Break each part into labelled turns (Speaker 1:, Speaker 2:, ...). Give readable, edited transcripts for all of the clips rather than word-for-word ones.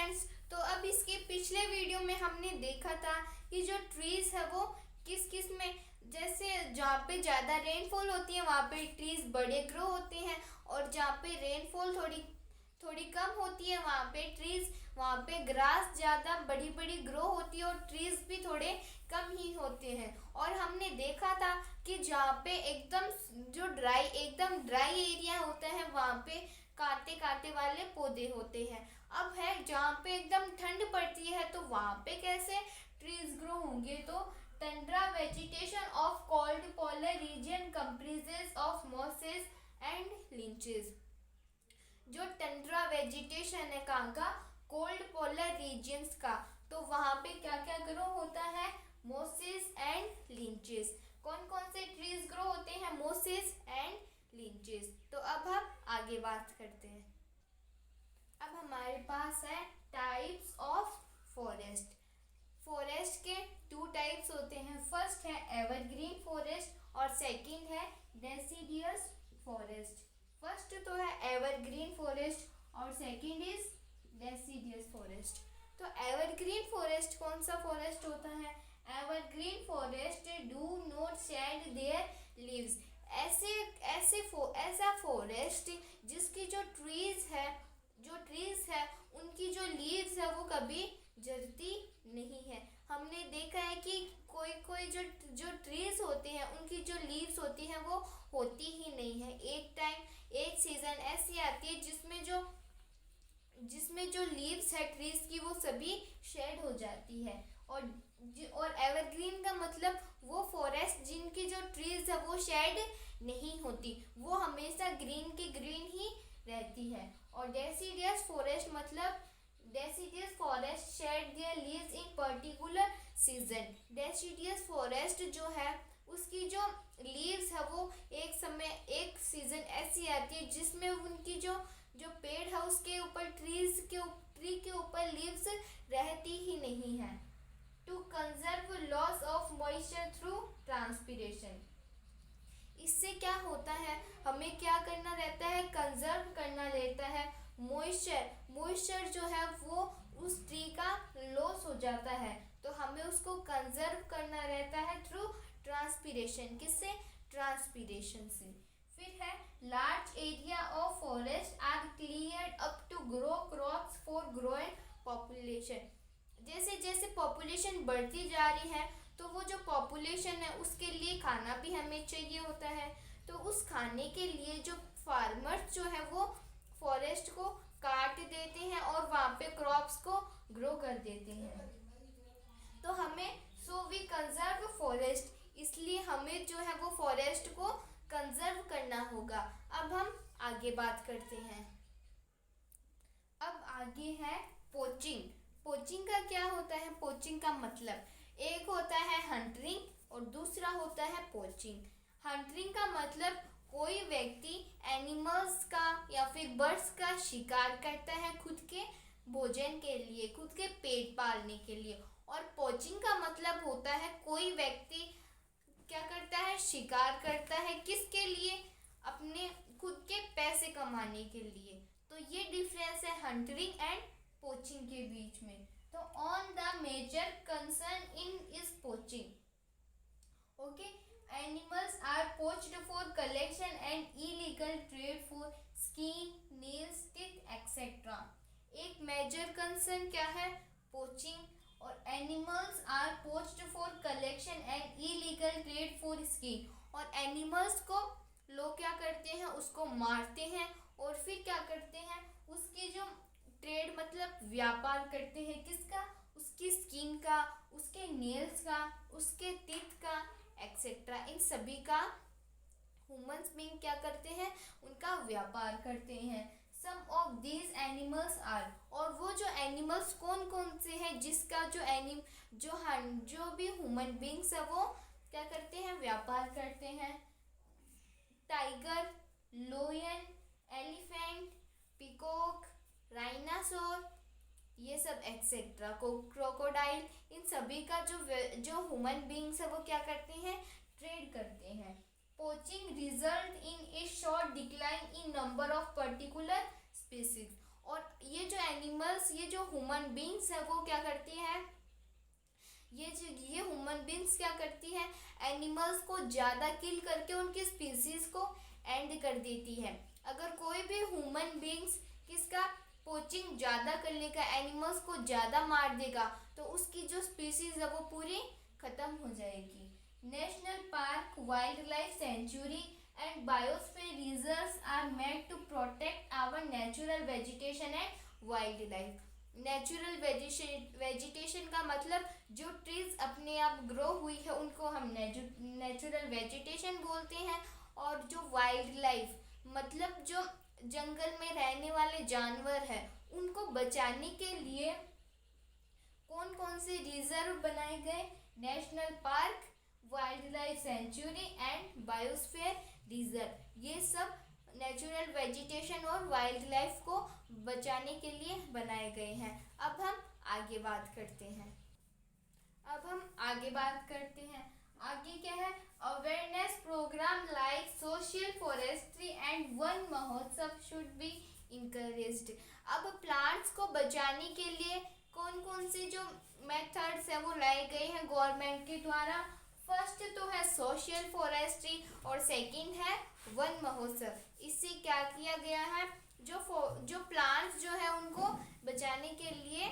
Speaker 1: Friends, तो अब इसके पिछले वीडियो में हमने देखा था कि जो ट्रीज है वो किस किस में, जैसे जहाँ पे ज़्यादा रेनफॉल होती है वहाँ पे ट्रीज बड़े ग्रो होते हैं, और जहाँ पे रेनफॉल थोड़ी थोड़ी कम होती है वहाँ पे ग्रास ज़्यादा बड़ी बड़ी ग्रो होती है और ट्रीज भी थोड़े कम ही होते हैं। और हमने देखा था कि जहाँ पे एकदम ड्राई एरिया होता है वहाँ पे कांटे कांटे वाले पौधे होते हैं। अब है जहाँ पे एकदम ठंड पड़ती है तो वहाँ पे कैसे ट्रीज ग्रो होंगे, तो tundra vegetation of cold polar region comprises of mosses and lichens. जो टंड्रा वेजिटेशन है कहाँ का, कोल्ड पोलर रीजन्स का, तो वहाँ पे क्या क्या ग्रो होता है, मोसेस एंड लिंचेस। कौन कौन से ट्रीज ग्रो होते हैं, मोसेस एंड लिंचेस। तो अब हम आगे बात करते हैं। अब हमारे पास है टाइप्स ऑफ फॉरेस्ट। फॉरेस्ट के टू टाइप्स होते हैं, फर्स्ट है एवरग्रीन फॉरेस्ट और सेकंड है डेसिडियस फॉरेस्ट। फर्स्ट तो है एवरग्रीन फॉरेस्ट और सेकंड इज डेसिडियस फॉरेस्ट। तो एवरग्रीन फॉरेस्ट कौन सा फॉरेस्ट होता है, evergreen forest do not shade there leaves. ऐसा फॉरेस्ट जिसकी जो ट्रीज है उनकी जो लीव्स है वो कभी जलती नहीं है। हमने देखा है कि कोई कोई जो ट्रीज होते हैं उनकी जो लीव्स होती हैं वो होती ही नहीं है। एक सीजन ऐसी आती है जिसमें जो लीव्स है ट्रीज की वो सभी शेड हो जाती है। और एवरग्रीन का मतलब वो फॉरेस्ट जिनकी जो ट्रीज है वो शेड नहीं होती, वो हमेशा ग्रीन की ग्रीन ही रहती है। और डेसिडियस फॉरेस्ट मतलब deciduous forest shade there leaves in particular season. Deciduous forest जो है उसकी जो लीव्स है वो एक सीजन ऐसी आती है जिसमें उनकी जो पेड़ है उसके ऊपर ट्री के ऊपर लीव्स रहती ही नहीं है। To conserve loss of moisture through transpiration. इससे क्या होता है, हमें क्या करना रहता है, कंजर्व करना रहता है मॉइस्चर जो है वो उस ट्री का लॉस हो जाता है, तो हमें उसको कंजर्व करना रहता है थ्रू ट्रांसपिरेशन। किससे, ट्रांसपिरेशन से। फिर है large area of forest are cleared up to grow crops for growing population. जैसे जैसे पॉपुलेशन बढ़ती जा रही है तो वो जो पॉपुलेशन है उसके लिए खाना भी हमें चाहिए होता है, तो उस खाने के लिए जो फार्मर्स जो है वो फॉरेस्ट को काट देते हैं और वहाँ पे क्रॉप्स को ग्रो कर देते हैं। तो हमें वी कंजर्व फॉरेस्ट, इसलिए हमें जो है वो फॉरेस्ट को कंजर्व करना होगा। अब हम आगे बात करते हैं। अब आगे है पोचिंग। पोचिंग का क्या होता है, पोचिंग का मतलब एक होता है हंटिंग और दूसरा होता है पोचिंग। हंटिंग का मतलब कोई व्यक्ति एनिमल्स का या फिर बर्ड्स का शिकार करता है खुद के भोजन के लिए, खुद के पेट पालने के लिए। और पोचिंग का मतलब होता है कोई व्यक्ति क्या करता है, शिकार करता है, किसके लिए, अपने खुद के पैसे कमाने के लिए। तो ये डिफरेंस है हंटिंग एंड पोचिंग के बीच में। तो on the major concern in is poaching, okay, animals are poached for collection and illegal trade for skin, nails, teeth, etc. एक मेजर कंसर्न क्या है, पोचिंग, और animals are poached for collection and illegal trade for skin. और animals को लोग क्या करते हैं, उसको मारते हैं और फिर क्या करते हैं, उसकी जो ट्रेड मतलब व्यापार करते हैं, किसका, उसकी स्किन का, उसके नेल्स का, उसके टीथ का एक्सेट्रा, इन सभी का ह्यूमंस बीइंग क्या करते हैं, उनका व्यापार करते हैं। सम ऑफ दीज एनिमल्स आर, और वो जो एनिमल्स कौन कौन से हैं जिसका जो भी ह्यूमन बीइंग्स है वो क्या करते हैं, व्यापार करते हैं। टाइगर, लोयन, एलिफेंट, पिकॉक, राइनासोर, ये सब एक्सेट्रा को क्रोकोडाइल, इन सभी का जो ह्यूमन बीइंग्स है वो क्या करते हैं, ट्रेड करते हैं। Poaching result in A short decline in number of particular species. और ये जो एनिमल्स ये जो ह्यूमन बींग्स है वो क्या करती है, ये ह्यूमन बींग्स क्या करती है, एनिमल्स को ज़्यादा किल करके उनकी स्पीसीज को एंड कर देती है। अगर कोई भी ह्यूमन बींग्स किसका पोचिंग ज़्यादा कर लेगा, एनिमल्स को ज़्यादा मार देगा, तो उसकी जो स्पीसीज है वो पूरी ख़त्म हो जाएगी। National park, wildlife sanctuary and biosphere reserves are made to protect our natural vegetation and wildlife. Natural vegetation का मतलब जो ट्रीज अपने आप ग्रो हुई है उनको हम नेचुरल वेजिटेशन बोलते हैं, और जो वाइल्ड लाइफ मतलब जो जंगल में रहने वाले जानवर हैं उनको बचाने के लिए कौन कौन से रिजर्व बनाए गए, national park, wildlife sanctuary and biosphere reserve. ये सब नेचुरल वेजिटेशन और वाइल्ड लाइफ को बचाने के लिए बनाए गए हैं। अब हम आगे बात करते हैं। आगे क्या है, awareness programme like social forestry and Van Mahotsav should be encouraged. अब प्लांट्स को बचाने के लिए कौन कौन से जो मेथड्स है वो लाए गए हैं गवर्नमेंट के द्वारा। फर्स्ट तो है सोशल फॉरेस्ट्री और सेकंड है वन महोत्सव। इससे क्या किया गया है, जो प्लांट्स जो है उनको बचाने के लिए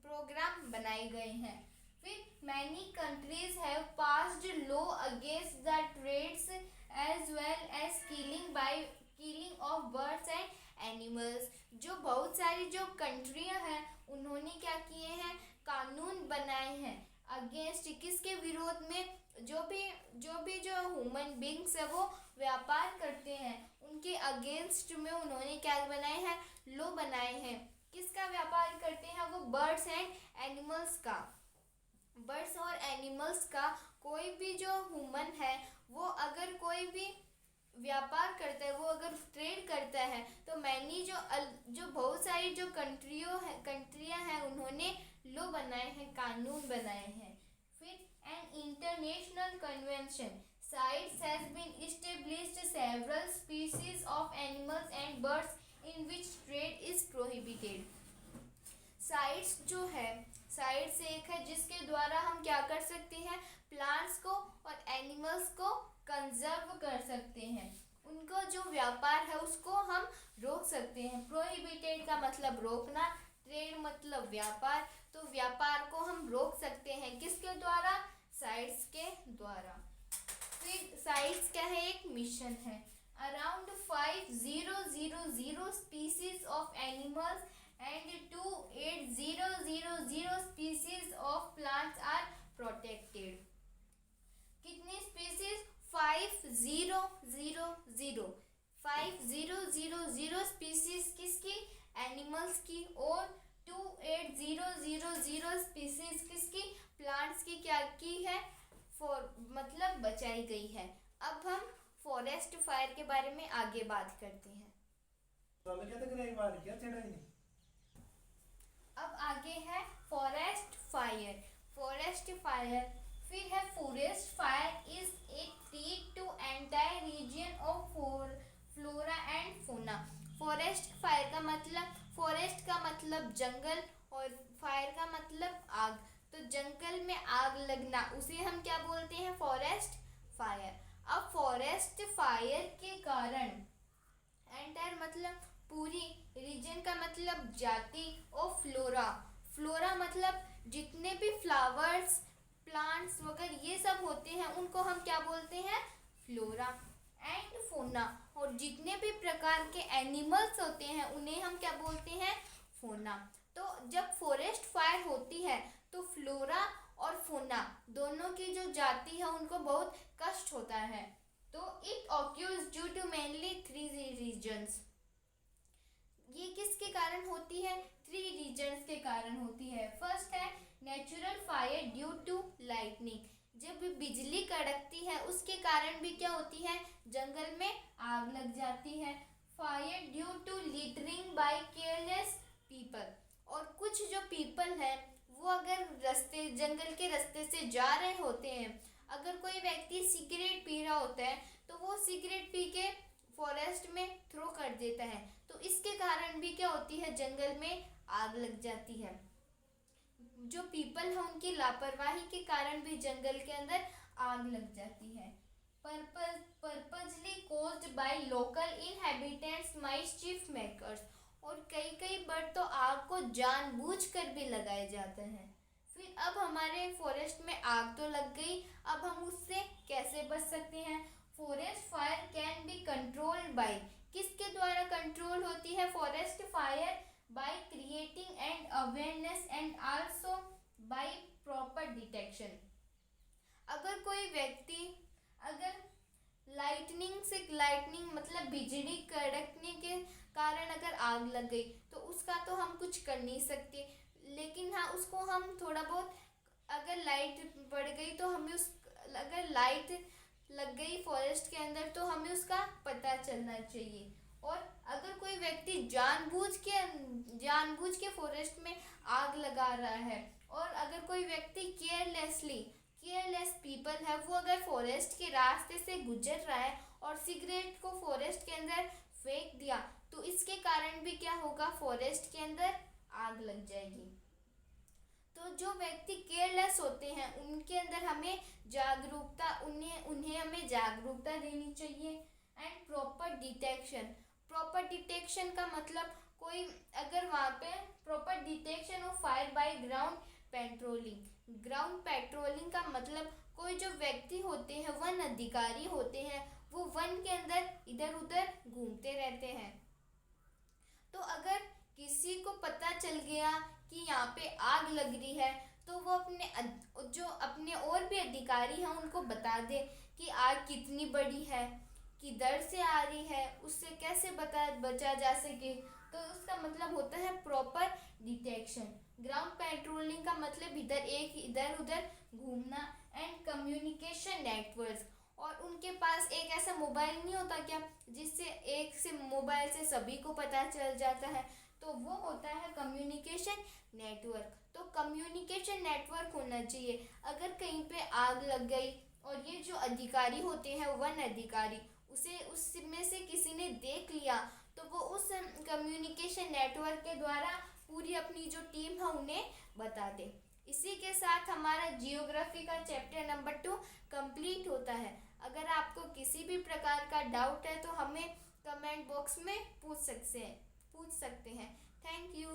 Speaker 1: प्रोग्राम बनाए गए हैं। फिर many countries have passed law against the trades as well as killing of birds and animals. जो बहुत सारी जो कंट्रियां हैं उन्होंने क्या किए हैं, कानून बनाए हैं अगेंस्ट, किसके विरोध में, जो ह्यूमन बींग्स है वो व्यापार करते हैं उनके अगेंस्ट में उन्होंने क्या बनाए हैं, लॉ बनाए हैं। किसका व्यापार करते हैं वो, बर्ड्स एंड एनिमल्स का। बर्ड्स और एनिमल्स का कोई भी जो ह्यूमन है वो अगर कोई भी व्यापार करता है, वो अगर ट्रेड करता है, तो मैंने जो बहुत सारी जो कंट्रियां हैं उन्होंने लॉ बनाए हैं, कानून बनाए हैं। फिर an international convention CITES has been established several species of animals and birds in which trade is prohibited. CITES जो है, साइट्स एक है जिसके द्वारा हम क्या कर सकते हैं, प्लांट्स को और एनिमल्स को कंजर्व कर सकते हैं, उनको जो व्यापार है उसको हम रोक सकते हैं। प्रोहिबिटेड का मतलब रोकना, ट्रेड मतलब व्यापार, तो व्यापार को हम रोक सकते हैं किसके द्वारा, साइट्स के द्वारा। फिर साइट्स क्या है, एक मिशन है। Around 5000 species of animals and 28000 species of plants are protected। कितनी स्पीसीज, 5000 स्पीसीज किसकी, एनिमल्स की, और 2800 स्पीसीज किसकी, प्लांट्स की क्या की है, मतलब बचाई गई है। अब हम फॉरेस्ट फायर के बारे में आगे बात करते हैं। अब आगे है फॉरेस्ट फायर। फिर है forest fire is a threat to entire region of flora and fauna. Forest का मतलब जंगल और फायर का मतलब आग, तो जंगल में आग लगना उसे हम क्या बोलते हैं, फॉरेस्ट फायर। अब फॉरेस्ट फायर के कारण एंटायर मतलब पूरी, रीजन का मतलब जाति, और फ्लोरा मतलब जितने भी फ्लावर्स, प्लांट्स वगैरह ये सब होते हैं उनको हम क्या बोलते हैं, फ्लोरा। एंड फौना, और जितने भी प्रकार के एनिमल्स होते हैं उन्हें हम क्या बोलते हैं, फौना। तो जब फॉरेस्ट फायर होती है तो फ्लोरा और फौना दोनों की जो जाति है उनको बहुत कष्ट होता है। तो it occurs due to mainly 3 reasons. ये किसके कारण होती है, 3 रीजन्स के कारण होती है। फर्स्ट है natural fire due to lightning, जब बिजली कड़कती है उसके कारण भी क्या होती है, जंगल में आग लग जाती है। Fire due to littering by careless people, और कुछ जो पीपल है वो अगर जंगल के रास्ते से जा रहे होते हैं, अगर कोई व्यक्ति सिगरेट पी रहा होता है तो वो सिगरेट पी के फॉरेस्ट में थ्रो कर देता है, तो इसके कारण भी क्या होती है, जंगल में आग लग जाती है। जो पीपल है उनकी लापरवाही के कारण भी जंगल के अंदर आग लग जाती है। Purposely caused by local inhabitants mischief makers. और कई बार तो आग को जानबूझकर भी लगाए जाते हैं। फिर अब हमारे फॉरेस्ट में आग तो लग गई, अब हम उससे कैसे बच सकते हैं? Forest fire can be controlled by, किसके द्वारा कंट्रोल होती है forest fire? By creating and awareness and also by proper detection. अगर कोई व्यक्ति, अगर लाइटनिंग मतलब बिजली कड़कने के कारण अगर आग लग गई तो उसका तो हम कुछ कर नहीं सकते, लेकिन हाँ उसको हम थोड़ा बहुत, अगर लाइट बढ़ गई तो हमें उस, अगर लाइट लग गई फॉरेस्ट के अंदर तो हमें उसका पता चलना चाहिए। और अगर कोई व्यक्ति जानबूझ के फॉरेस्ट में आग लगा रहा है, और अगर कोई व्यक्ति केयरलेस पीपल है, वो अगर फॉरेस्ट के रास्ते से गुजर रहा है और सिगरेट को फॉरेस्ट के अंदर फेंक दिया तो इसके कारण भी क्या होगा? फॉरेस्ट के अंदर आग लग जाएगी। तो जो व्यक्ति केयरलेस होते हैं उनके अंदर हमें जागरूकता, उन्हें हमें जागरूकता देनी चाहिए। एंड प्रॉपर डिटेक्शन का मतलब, कोई अगर वहाँ पे proper detection of fire bye ground patrolling का मतलब, कोई जो व्यक्ति होते हैं, वन अधिकारी होते हैं, वो वन के अंदर इधर उधर घूमते रहते हैं। तो अगर किसी को पता चल गया कि यहाँ पे आग लग रही है तो वो अपने और भी अधिकारी हैं उनको बता दे कि आग कितनी बड़ी है, किधर से आ रही है, उससे कैसे बचा जा सके। तो उसका मतलब होता है प्रॉपर डिटेक्शन। ग्राउंड पेट्रोलिंग का मतलब इधर उधर घूमना। एंड कम्युनिकेशन नेटवर्क, और उनके पास एक ऐसा मोबाइल नहीं होता क्या जिससे एक से मोबाइल से सभी को पता चल जाता है, तो वो होता है कम्युनिकेशन नेटवर्क। तो कम्युनिकेशन नेटवर्क होना चाहिए। अगर कहीं पे आग लग गई और ये जो अधिकारी होते हैं, वन अधिकारी, उसे उसमें से किसी ने देख लिया तो वो उस कम्युनिकेशन नेटवर्क के द्वारा पूरी अपनी जो टीम है उन्हें बता दे। इसी के साथ हमारा जियोग्राफी का चैप्टर नंबर 2 कंप्लीट होता है। अगर आपको किसी भी प्रकार का डाउट है तो हमें कमेंट बॉक्स में पूछ सकते हैं। Thank you.